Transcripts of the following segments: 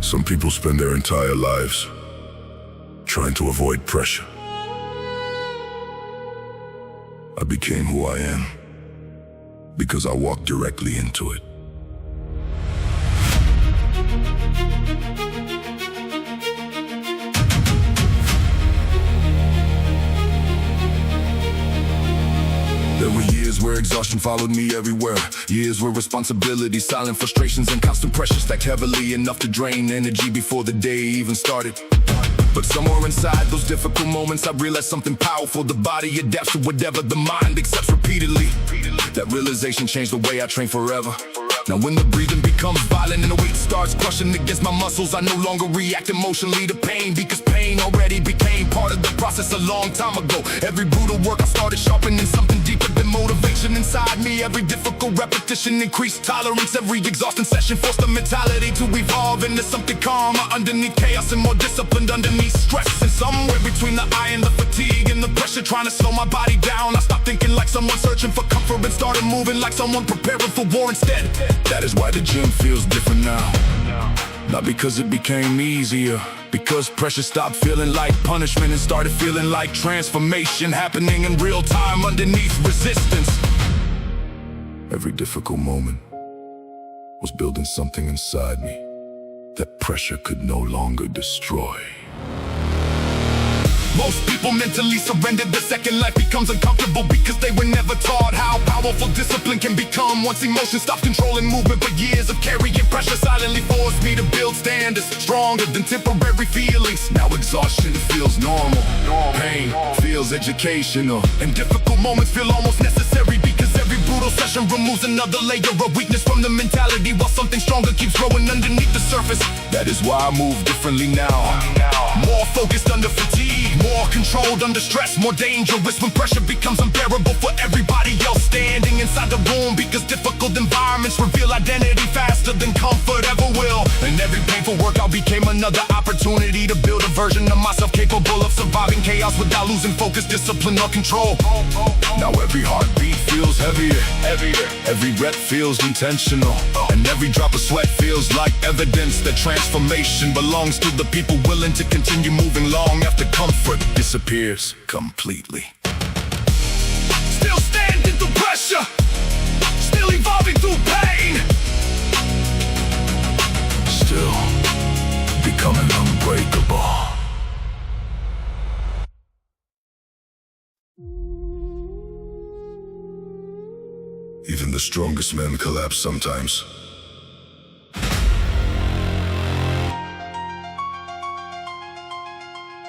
Some people spend their entire lives trying to avoid pressure. I became who I am because I walked directly into it. There were years where exhaustion followed me everywhere. Years where responsibility, silent frustrations, and constant pressure stacked heavily, enough to drain energy before the day even started. But somewhere inside those difficult moments, I realized something powerful. The body adapts to whatever the mind accepts repeatedly. That realization changed the way I train forever. Now when the breathing becomes violent and the weight starts crushing against my muscles, I no longer react emotionally to pain, because pain already became part of the process a long time ago. Every brutal work I started sharpening something deeper than motivation inside me. Every difficult repetition increased tolerance. Every exhausting session forced the mentality to evolve into something calmer underneath chaos and more disciplined underneath stress. And somewhere between the eye and the fatigue and the pressure trying to slow my body down, I stopped thinking like someone searching for comfort and started moving like someone preparing for war instead. That is why the gym feels different now. Not because it became easier, because pressure stopped feeling like punishment and started feeling like transformation happening in real time underneath resistance. Every difficult moment was building something inside me that pressure could no longer destroy. Most people mentally surrender the second life becomes uncomfortable, because they were never taught how powerful discipline can become. Once emotion stopped controlling movement, but years of carrying pressure silently forced me to build standards stronger than temporary feelings. Now exhaustion feels normal, pain feels educational, and difficult moments feel almost necessary, because every brutal session removes another layer of weakness from the mentality, while something stronger keeps growing underneath the surface. That is why I move differently now. More focused under fatigue, more controlled under stress, more dangerous when pressure becomes unbearable for everybody else standing inside the room, because difficult environments reveal identity faster than comfort ever will. And every painful workout became another opportunity to build a version of myself capable of surviving chaos without losing focus, discipline, or control. Now every heartbeat feels heavier, every breath feels intentional, and every drop of sweat feels like evidence that transformation belongs to the people willing to continue moving long after comfort disappears completely. Still standing through pressure, still evolving through pain, still becoming unbreakable. Even the strongest men collapse sometimes.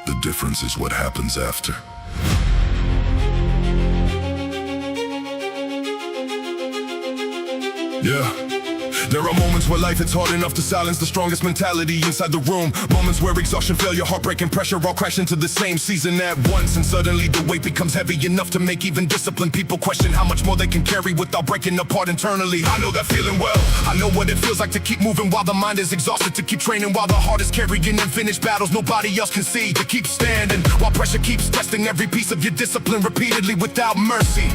The difference is what happens after. Yeah. There are moments where life hits hard enough to silence the strongest mentality inside the room. Moments where exhaustion, failure, heartbreak, and pressure all crash into the same season at once. And suddenly the weight becomes heavy enough to make even disciplined people question how much more they can carry without breaking apart internally. I know that feeling well. I know what it feels like to keep moving while the mind is exhausted, to keep training while the heart is carrying unfinished battles nobody else can see, to keep standing while pressure keeps testing every piece of your discipline repeatedly without mercy.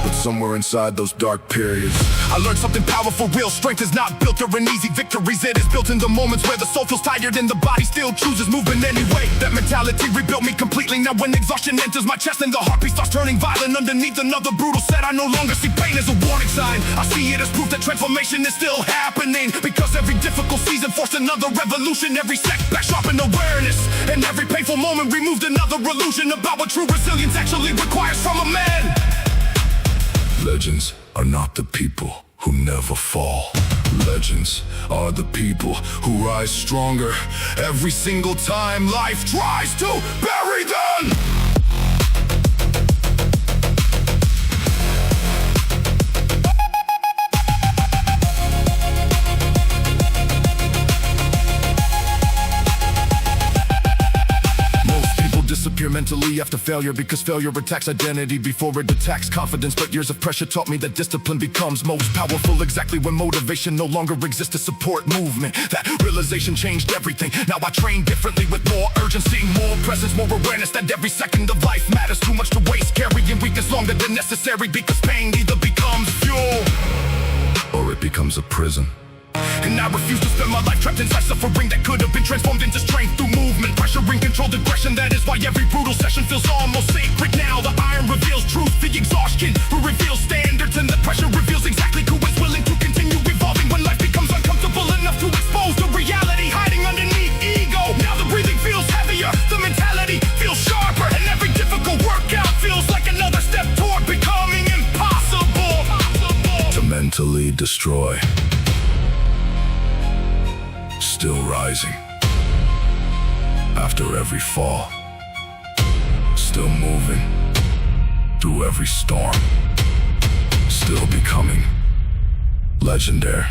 But somewhere inside those dark periods, I learned something powerful. Real strength is not built during easy victories. It is built in the moments where the soul feels tired and the body still chooses movement anyway. That mentality rebuilt me completely. Now when exhaustion enters my chest and the heartbeat starts turning violent underneath another brutal set, I no longer see pain as a warning sign. I see it as proof that transformation is still happening, because every difficult season forced another revolution. Every setback sharpened awareness, and every painful moment removed another illusion about what true resilience actually requires from a man. Legends are not the people who never fall. Legends are the people who rise stronger every single time life tries to bury them. Disappear mentally after failure, because failure attacks identity before it attacks confidence. But years of pressure taught me that discipline becomes most powerful exactly when motivation no longer exists to support movement. That realization changed everything. Now I train differently with more urgency, more presence, more awareness that every second of life matters too much to waste, carrying weakness longer than necessary, because pain either becomes fuel or it becomes a prison. And I refuse to spend my life trapped inside suffering that could have been transformed into strength through movement. Pressure and controlled aggression, that is why every brutal session feels almost sacred now. The iron reveals truth, the exhaustion reveals standards, and the pressure reveals exactly who is willing to continue evolving when life becomes uncomfortable enough to expose the reality hiding underneath ego. Now the breathing feels heavier, the mentality feels sharper, and every difficult workout feels like another step toward becoming impossible. To mentally destroy. Still rising. After every fall. Still moving. Through every storm. Still becoming legendary.